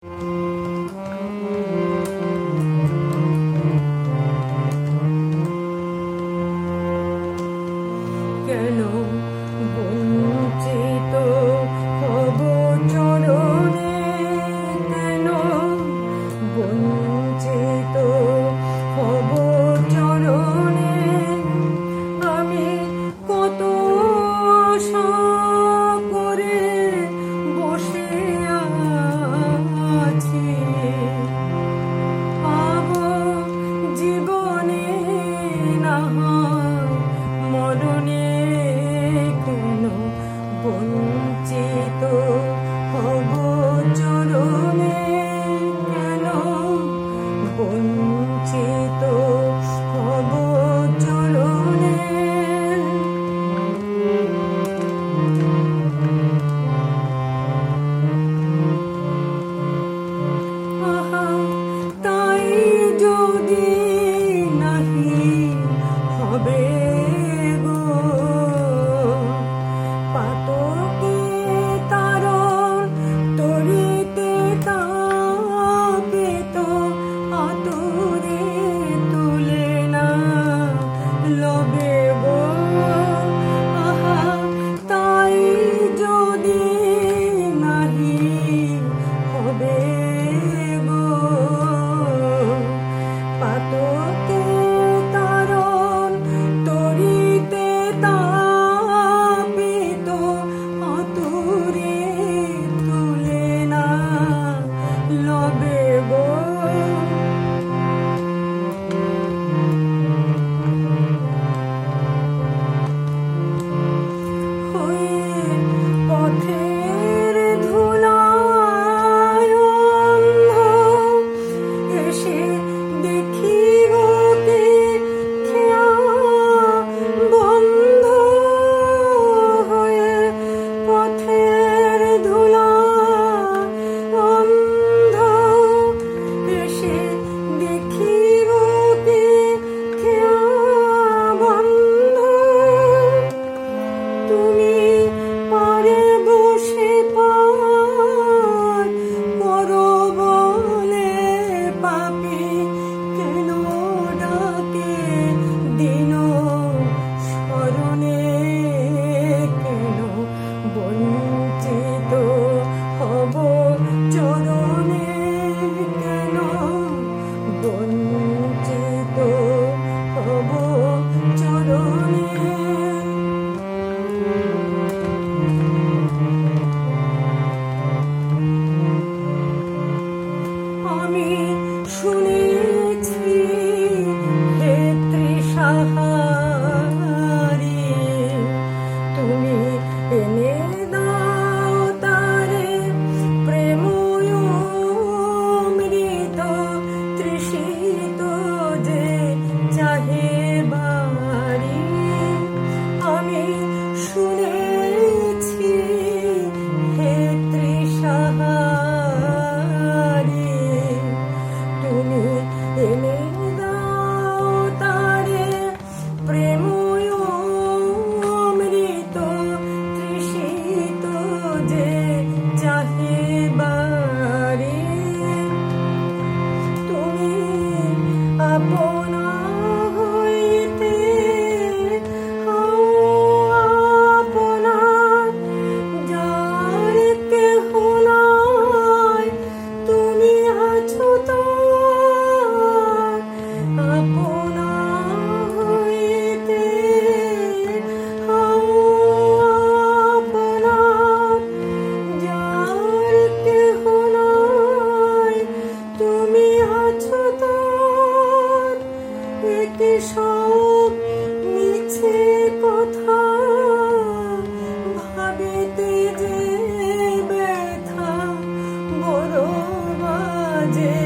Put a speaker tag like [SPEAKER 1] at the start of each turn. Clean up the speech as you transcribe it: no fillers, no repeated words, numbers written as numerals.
[SPEAKER 1] কেন বঞ্চিত হব চরণে, কেন বঞ্চিত হব চরণে, আমি কত আশা করে বসে আছি, পাবো জীবনে না মরণে, কেন বঞ্চিত হব চরণে, কেন বঞ্চিত হব চরণে। আহা তাই যদি নাহি হবে গো, পাতকে তারণ তরিতে তাপে তো আতুরে তুলে না লবে গো। আহা তাই যদি নাহি হবে গো, পাতকে তারণ তরিতে তাপে তো আতুরে তুলে না লবে গো। হয়ে পথের ধুলায় অন্ধ, এসে দেখি গতি খেয়া বন্ধ, হয়ে পথের ধুলায় অন্ধ, এসে দেখি গতি খেয়া বন্ধ। তুমি পারে বসে পার করো বলে পাপী, কেন ডাকে দিন স্মরণে, কেন বঞ্চিত হব চরণে, কেন বঞ্চিত হব চরণে। আমি শুনেছি হে তৃষাহারি, তুমি এনে দাও তারে প্রেম অমৃত, তৃষিত যে চাহে বারি। আমি শুনেছি হে তৃষাহারি, তুমি এনে দাও তারে প্রেম অমৃত, তৃষিত যে চাহে বারি। তুমি আপনা হইতে আপনা, যার কেহ নাই তুমি আছো তার, আপনা হইতে আপনা, যার কেহ নাই তুমি আছো তার। একে সব মিছে কথা ভাবিতে যে ব্যথা বড় বাজে।